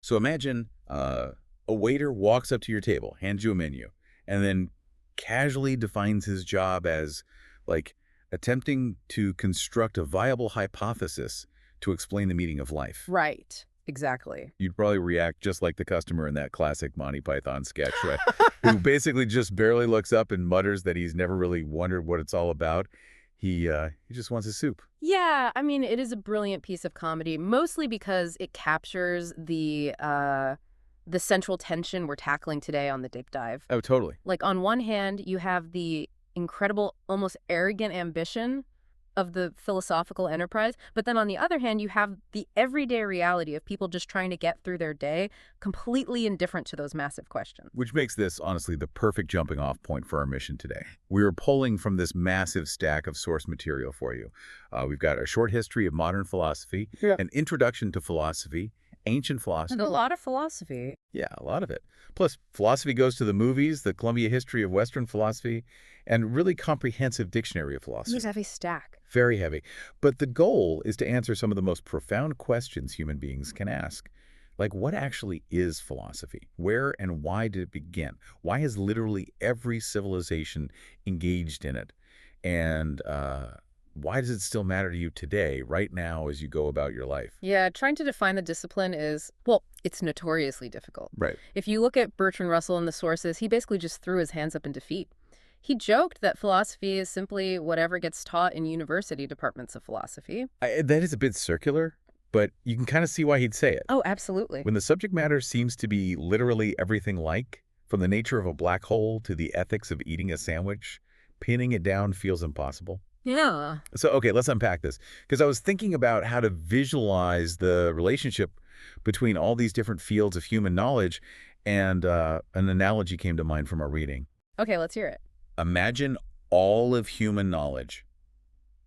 So imagine a waiter walks up to your table, hands you a menu, and then casually defines his job as, like, attempting to construct a viable hypothesis to explain the meaning of life. Right. Exactly. You'd probably react just like the customer in that classic Monty Python sketch, right? Who basically just barely looks up and mutters that he's never really wondered what it's all about. He just wants his soup. Yeah, I mean, it is a brilliant piece of comedy, mostly because it captures the central tension we're tackling today on the deep dive. Oh, totally. Like, on one hand, you have the incredible, almost arrogant ambition of the philosophical enterprise, but then on the other hand, you have the everyday reality of people just trying to get through their day, completely indifferent to those massive questions. Which makes this, honestly, the perfect jumping off point for our mission today. We are pulling from this massive stack of source material for you. We've got a short history of modern philosophy, an introduction to philosophy, ancient philosophy. And a lot of philosophy. Yeah, a lot of it. Plus, philosophy goes to the movies, the Columbia History of Western Philosophy, and really comprehensive dictionary of philosophy. It's a heavy stack. Very heavy. But the goal is to answer some of the most profound questions human beings can ask. Like, what actually is philosophy? Where and why did it begin? Why has literally every civilization engaged in it? And why does it still matter to you today, right now, as you go about your life? Yeah, trying to define the discipline is, well, it's notoriously difficult. Right. If you look at Bertrand Russell in the sources, he basically just threw his hands up in defeat. He joked that philosophy is simply whatever gets taught in university departments of philosophy. That is a bit circular, but you can kind of see why he'd say it. Oh, absolutely. When the subject matter seems to be literally everything like, from the nature of a black hole to the ethics of eating a sandwich, pinning it down feels impossible. Yeah. So, okay, let's unpack this. Because I was thinking about how to visualize the relationship between all these different fields of human knowledge, and an analogy came to mind from our reading. Okay, let's hear it. Imagine all of human knowledge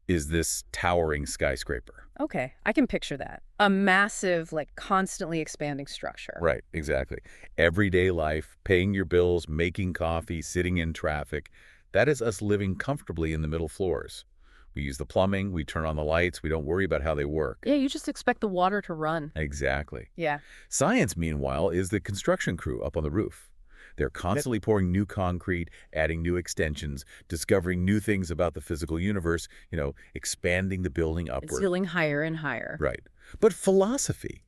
is this towering skyscraper. Okay, I can picture that. A massive, like, constantly expanding structure. Right, exactly. Everyday life, paying your bills, making coffee, sitting in traffic. That is us living comfortably in the middle floors. We use the plumbing, we turn on the lights, we don't worry about how they work. Yeah, you just expect the water to run. Exactly. Yeah. Science, meanwhile, is the construction crew up on the roof. They're constantly pouring new concrete, adding new extensions, discovering new things about the physical universe, expanding the building upward. It's building higher and higher. Right. But philosophy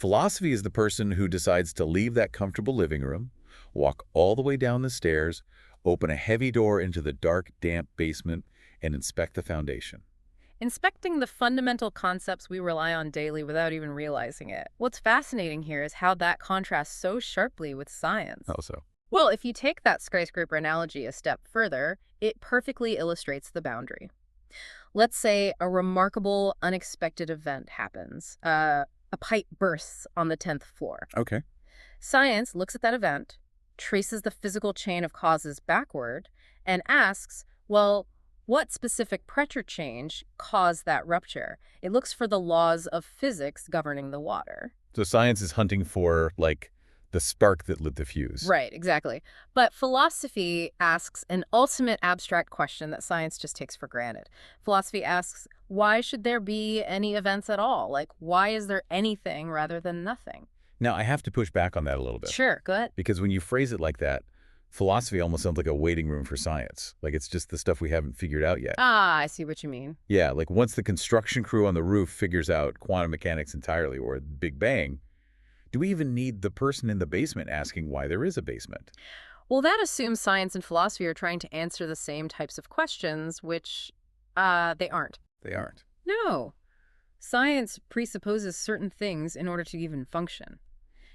is the person who decides to leave that comfortable living room, walk all the way down the stairs, open a heavy door into the dark, damp basement, and inspect the foundation. Inspecting the fundamental concepts we rely on daily without even realizing it. What's fascinating here is how that contrasts so sharply with science. How so? Well, if you take that skyscraper analogy a step further, it perfectly illustrates the boundary. Let's say a remarkable, unexpected event happens. A pipe bursts on the 10th floor. Okay. Science looks at that event, traces the physical chain of causes backward, and asks, well, what specific pressure change caused that rupture? It looks for the laws of physics governing the water. So science is hunting for, like, the spark that lit the fuse. Right, exactly. But philosophy asks an ultimate abstract question that science just takes for granted. Philosophy asks, why should there be any events at all? Like, why is there anything rather than nothing? Now, I have to push back on that a little bit. Sure, go ahead. Because when you phrase it like that, philosophy almost sounds like a waiting room for science. Like it's just the stuff we haven't figured out yet. Ah, I see what you mean. Yeah, like once the construction crew on the roof figures out quantum mechanics entirely, or the Big Bang, do we even need the person in the basement asking why there is a basement? Well, that assumes science and philosophy are trying to answer the same types of questions, which they aren't. They aren't. No. Science presupposes certain things in order to even function.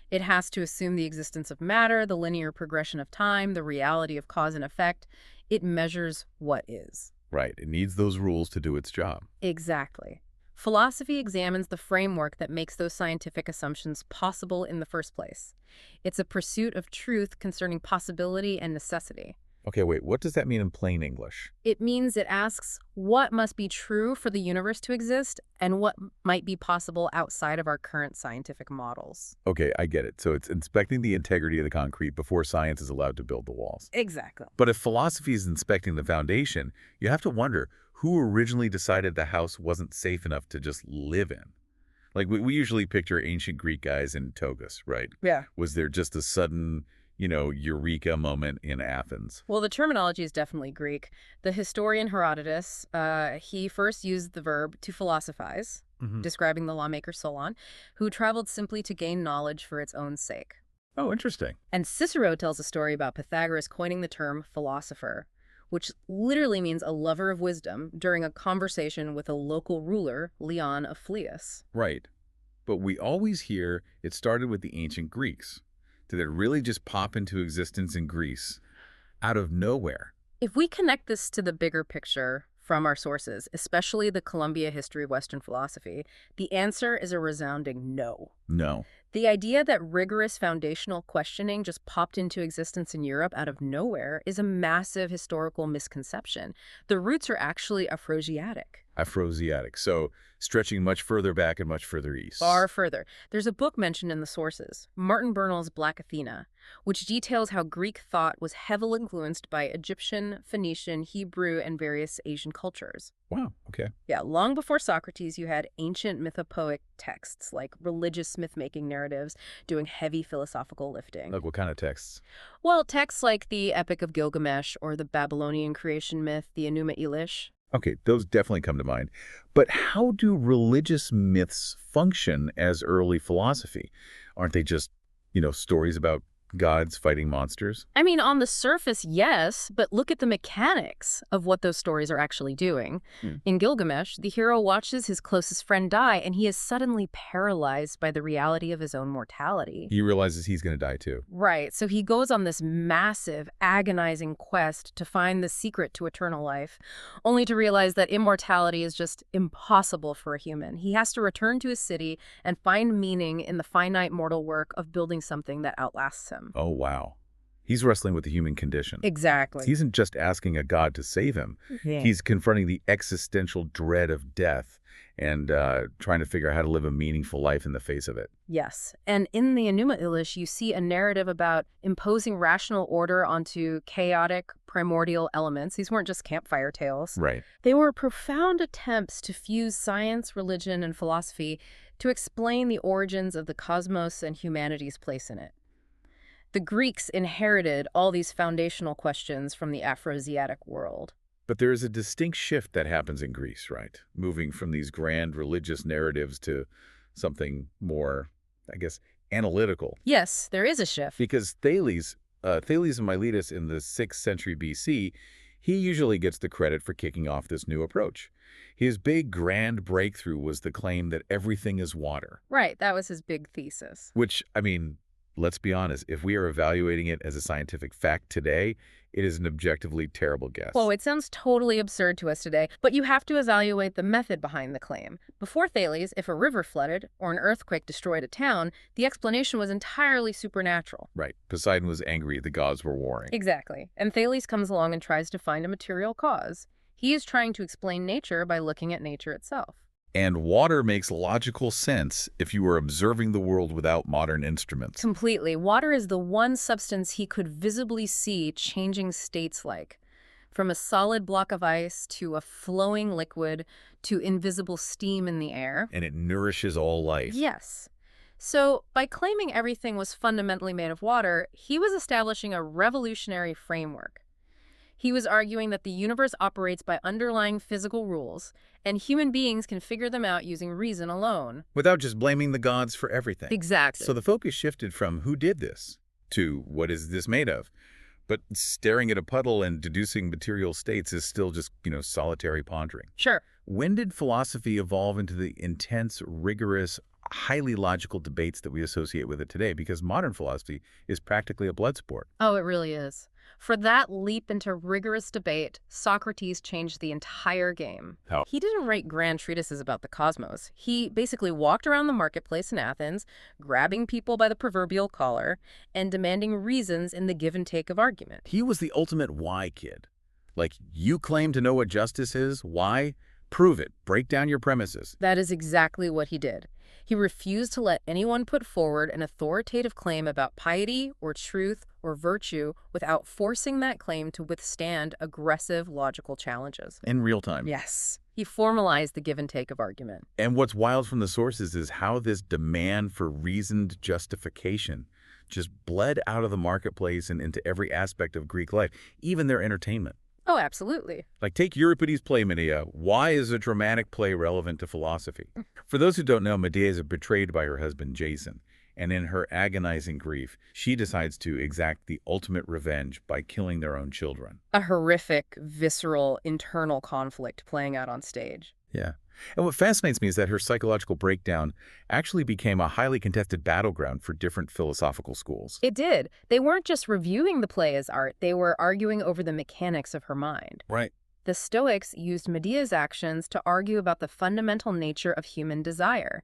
It has to assume the existence of matter, the linear progression of time, the reality of cause and effect. It measures what is. Right. It needs those rules to do its job. Exactly. Philosophy examines the framework that makes those scientific assumptions possible in the first place. It's a pursuit of truth concerning possibility and necessity. Okay, wait, what does that mean in plain English? It means it asks what must be true for the universe to exist and what might be possible outside of our current scientific models. Okay, I get it. So it's inspecting the integrity of the concrete before science is allowed to build the walls. Exactly. But if philosophy is inspecting the foundation, you have to wonder who originally decided the house wasn't safe enough to just live in. Like, we usually picture ancient Greek guys in togas, right? Yeah. Was there just a sudden, eureka moment in Athens? Well, the terminology is definitely Greek. The historian Herodotus, he first used the verb to philosophize, Hmm. describing the lawmaker Solon, who traveled simply to gain knowledge for its own sake. Oh, interesting. And Cicero tells a story about Pythagoras coining the term philosopher, which literally means a lover of wisdom, during a conversation with a local ruler, Leon of Phlius. Right. But we always hear it started with the ancient Greeks. Did it really just pop into existence in Greece out of nowhere? If we connect this to the bigger picture from our sources, especially the Columbia History of Western Philosophy, the answer is a resounding no. No. The idea that rigorous foundational questioning just popped into existence in Europe out of nowhere is a massive historical misconception. The roots are actually Afroasiatic. Afroasiatic. So stretching much further back and much further east. Far further. There's a book mentioned in the sources, Martin Bernal's Black Athena, which details how Greek thought was heavily influenced by Egyptian, Phoenician, Hebrew, and various Asian cultures. Wow. Okay. Yeah, long before Socrates, you had ancient mythopoeic texts like religious myth-making narratives doing heavy philosophical lifting. Like what kind of texts? Well, texts like the Epic of Gilgamesh or the Babylonian creation myth, the Enuma Elish. Okay, those definitely come to mind. But how do religious myths function as early philosophy? Aren't they just, stories about gods fighting monsters? I mean, on the surface, yes, but look at the mechanics of what those stories are actually doing. Hmm. In Gilgamesh, the hero watches his closest friend die, and he is suddenly paralyzed by the reality of his own mortality. He realizes he's going to die too. Right, so he goes on this massive, agonizing quest to find the secret to eternal life, only to realize that immortality is just impossible for a human. He has to return to his city and find meaning in the finite mortal work of building something that outlasts him. Oh, wow. He's wrestling with the human condition. Exactly. He isn't just asking a god to save him. Yeah. He's confronting the existential dread of death and trying to figure out how to live a meaningful life in the face of it. Yes. And in the Enuma Elish, you see a narrative about imposing rational order onto chaotic, primordial elements. These weren't just campfire tales. Right. They were profound attempts to fuse science, religion, and philosophy to explain the origins of the cosmos and humanity's place in it. The Greeks inherited all these foundational questions from the Afroasiatic world. But there is a distinct shift that happens in Greece, right? Moving from these grand religious narratives to something more, I guess, analytical. Yes, there is a shift. Because Thales of Miletus in the 6th century BC, he usually gets the credit for kicking off this new approach. His big grand breakthrough was the claim that everything is water. Right, that was his big thesis. Which, I mean, let's be honest, if we are evaluating it as a scientific fact today, it is an objectively terrible guess. Well, it sounds totally absurd to us today, but you have to evaluate the method behind the claim. Before Thales, if a river flooded or an earthquake destroyed a town, the explanation was entirely supernatural. Right. Poseidon was angry, the gods were warring. Exactly. And Thales comes along and tries to find a material cause. He is trying to explain nature by looking at nature itself. And water makes logical sense if you were observing the world without modern instruments. Completely. Water is the one substance he could visibly see changing states like. From a solid block of ice to a flowing liquid to invisible steam in the air. And it nourishes all life. Yes. So, by claiming everything was fundamentally made of water, he was establishing a revolutionary framework. He was arguing that the universe operates by underlying physical rules, and human beings can figure them out using reason alone. Without just blaming the gods for everything. Exactly. So the focus shifted from who did this to what is this made of? But staring at a puddle and deducing material states is still just, solitary pondering. Sure. When did philosophy evolve into the intense, rigorous, highly logical debates that we associate with it today? Because modern philosophy is practically a blood sport. Oh, it really is. For that leap into rigorous debate, Socrates changed the entire game. How? He didn't write grand treatises about the cosmos. He basically walked around the marketplace in Athens, grabbing people by the proverbial collar and demanding reasons in the give and take of argument. He was the ultimate why kid. Like, you claim to know what justice is. Why? Prove it. Break down your premises. That is exactly what he did. He refused to let anyone put forward an authoritative claim about piety or truth or virtue without forcing that claim to withstand aggressive logical challenges. In real time. Yes. He formalized the give and take of argument. And what's wild from the sources is how this demand for reasoned justification just bled out of the marketplace and into every aspect of Greek life, even their entertainment. Oh, absolutely. Like, take Euripides' play Medea. Why is a dramatic play relevant to philosophy? For those who don't know, Medea is betrayed by her husband Jason, and in her agonizing grief, she decides to exact the ultimate revenge by killing their own children. A horrific, visceral, internal conflict playing out on stage. Yeah. And what fascinates me is that her psychological breakdown actually became a highly contested battleground for different philosophical schools. It did. They weren't just reviewing the play as art, they were arguing over the mechanics of her mind. Right. The Stoics used Medea's actions to argue about the fundamental nature of human desire.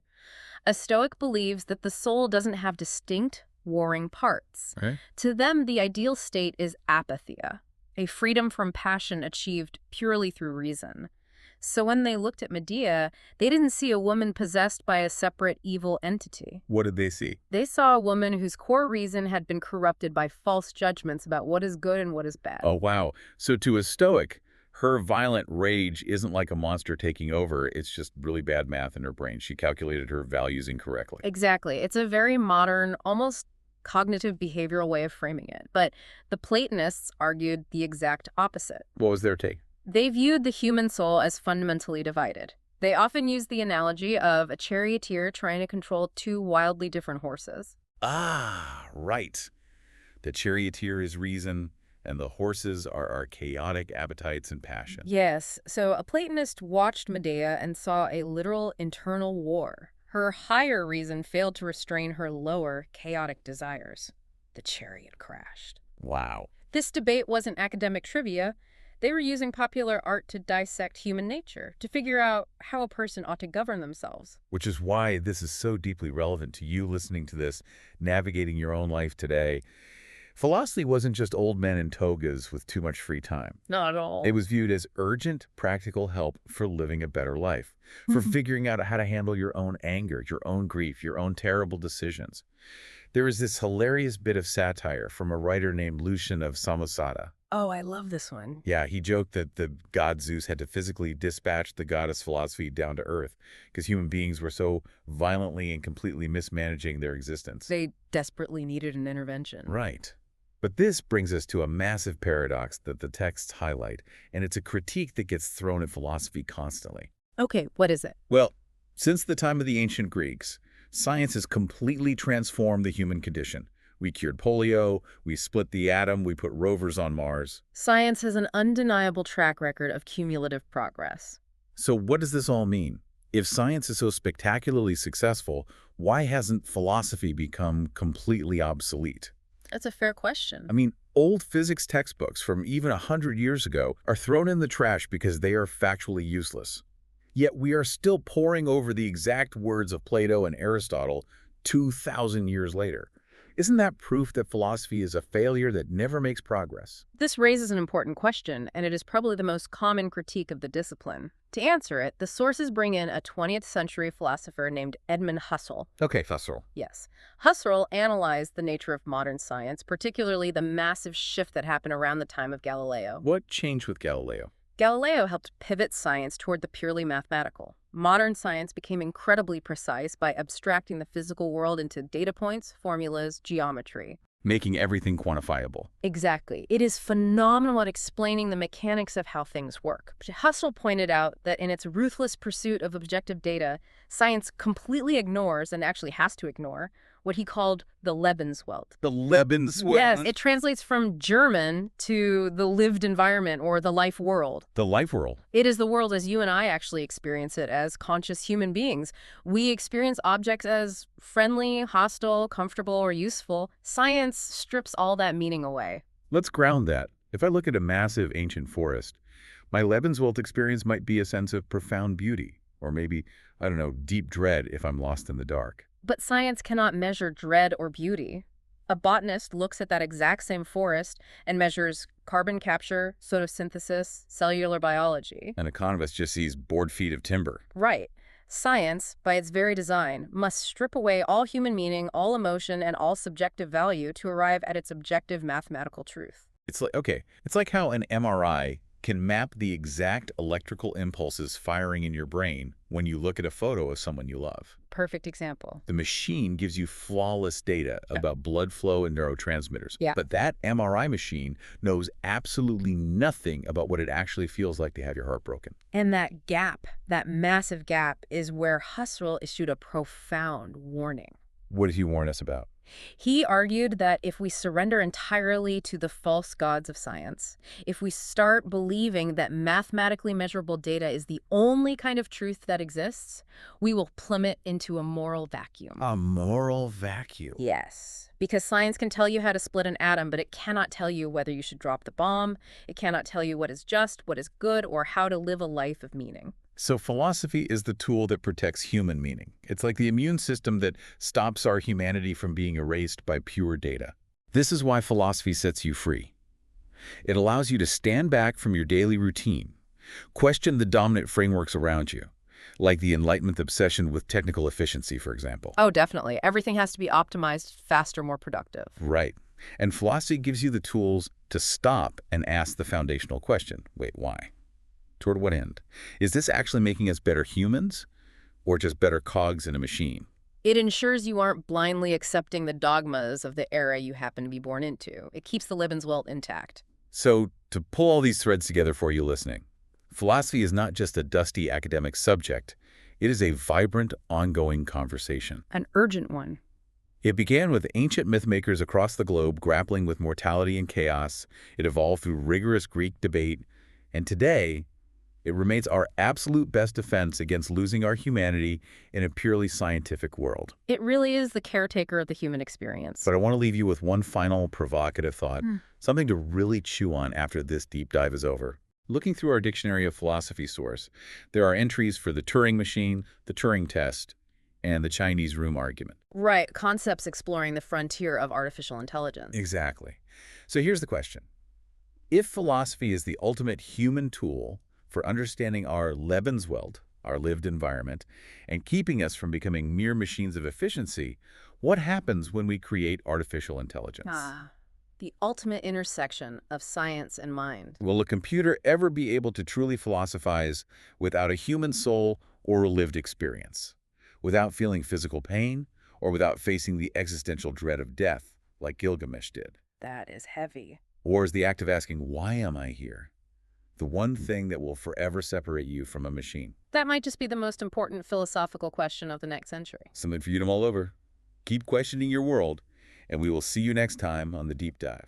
A Stoic believes that the soul doesn't have distinct, warring parts. Right. To them, the ideal state is apatheia, a freedom from passion achieved purely through reason. So when they looked at Medea, they didn't see a woman possessed by a separate evil entity. What did they see? They saw a woman whose core reason had been corrupted by false judgments about what is good and what is bad. Oh, wow. So to a Stoic, her violent rage isn't like a monster taking over. It's just really bad math in her brain. She calculated her values incorrectly. Exactly. It's a very modern, almost cognitive behavioral way of framing it. But the Platonists argued the exact opposite. What was their take? They viewed the human soul as fundamentally divided. They often used the analogy of a charioteer trying to control two wildly different horses. Ah, right. The charioteer is reason, and the horses are our chaotic appetites and passion. Yes, so a Platonist watched Medea and saw a literal internal war. Her higher reason failed to restrain her lower, chaotic desires. The chariot crashed. Wow. This debate wasn't academic trivia. They were using popular art to dissect human nature, to figure out how a person ought to govern themselves. Which is why this is so deeply relevant to you listening to this, navigating your own life today. Philosophy wasn't just old men in togas with too much free time. Not at all. It was viewed as urgent, practical help for living a better life, for figuring out how to handle your own anger, your own grief, your own terrible decisions. There is this hilarious bit of satire from a writer named Lucian of Samosata. Oh, I love this one. Yeah, he joked that the god Zeus had to physically dispatch the goddess philosophy down to earth because human beings were so violently and completely mismanaging their existence. They desperately needed an intervention. Right. But this brings us to a massive paradox that the texts highlight, and it's a critique that gets thrown at philosophy constantly. Okay, what is it? Well, since the time of the ancient Greeks, science has completely transformed the human condition. We cured polio, we split the atom, we put rovers on Mars. Science has an undeniable track record of cumulative progress. So what does this all mean? If science is so spectacularly successful, why hasn't philosophy become completely obsolete? That's a fair question. I mean, old physics textbooks from even 100 years ago are thrown in the trash because they are factually useless. Yet we are still poring over the exact words of Plato and Aristotle 2,000 years later. Isn't that proof that philosophy is a failure that never makes progress? This raises an important question, and it is probably the most common critique of the discipline. To answer it, the sources bring in a 20th century philosopher named Edmund Husserl. Okay, Husserl. Yes. Husserl analyzed the nature of modern science, particularly the massive shift that happened around the time of Galileo. What changed with Galileo? Galileo helped pivot science toward the purely mathematical. Modern science became incredibly precise by abstracting the physical world into data points, formulas, geometry. Making everything quantifiable. Exactly. It is phenomenal at explaining the mechanics of how things work. Husserl pointed out that in its ruthless pursuit of objective data, science completely ignores, and actually has to ignore, what he called the Lebenswelt. The Lebenswelt? Yes, it translates from German to the lived environment or the life world. The life world. It is the world as you and I actually experience it as conscious human beings. We experience objects as friendly, hostile, comfortable, or useful. Science strips all that meaning away. Let's ground that. If I look at a massive ancient forest, my Lebenswelt experience might be a sense of profound beauty, or maybe, I don't know, deep dread if I'm lost in the dark. But science cannot measure dread or beauty. A botanist looks at that exact same forest and measures carbon capture, photosynthesis, cellular biology. An economist just sees board feet of timber. Right. Science, by its very design, must strip away all human meaning, all emotion, and all subjective value to arrive at its objective mathematical truth. It's like, okay, it's like how an MRI can map the exact electrical impulses firing in your brain when you look at a photo of someone you love. Perfect example. The machine gives you flawless data about blood flow and neurotransmitters. Yeah. But that MRI machine knows absolutely nothing about what it actually feels like to have your heart broken. And that gap, that massive gap, is where Husserl issued a profound warning. What did he warn us about? He argued that if we surrender entirely to the false gods of science, if we start believing that mathematically measurable data is the only kind of truth that exists, we will plummet into a moral vacuum. A moral vacuum. Yes, because science can tell you how to split an atom, but it cannot tell you whether you should drop the bomb. It cannot tell you what is just, what is good, or how to live a life of meaning. So philosophy is the tool that protects human meaning. It's like the immune system that stops our humanity from being erased by pure data. This is why philosophy sets you free. It allows you to stand back from your daily routine, question the dominant frameworks around you, like the Enlightenment obsession with technical efficiency, for example. Oh, definitely. Everything has to be optimized, faster, more productive. Right. And philosophy gives you the tools to stop and ask the foundational question. Wait, why? Toward what end? Is this actually making us better humans or just better cogs in a machine? It ensures you aren't blindly accepting the dogmas of the era you happen to be born into. It keeps the Lebenswelt intact. So, to pull all these threads together for you listening, philosophy is not just a dusty academic subject. It is a vibrant, ongoing conversation. An urgent one. It began with ancient mythmakers across the globe grappling with mortality and chaos. It evolved through rigorous Greek debate. And today, it remains our absolute best defense against losing our humanity in a purely scientific world. It really is the caretaker of the human experience. But I want to leave you with one final provocative thought, something to really chew on after this deep dive is over. Looking through our dictionary of philosophy source, there are entries for the Turing machine, the Turing test, and the Chinese room argument. Right, concepts exploring the frontier of artificial intelligence. Exactly. So here's the question. If philosophy is the ultimate human tool for understanding our Lebenswelt, our lived environment, and keeping us from becoming mere machines of efficiency, what happens when we create artificial intelligence? The ultimate intersection of science and mind. Will a computer ever be able to truly philosophize without a human soul or a lived experience? Without feeling physical pain or without facing the existential dread of death like Gilgamesh did? That is heavy. Or is the act of asking, why am I here, the one thing that will forever separate you from a machine? That might just be the most important philosophical question of the next century. Something for you to mull over. Keep questioning your world, and we will see you next time on The Deep Dive.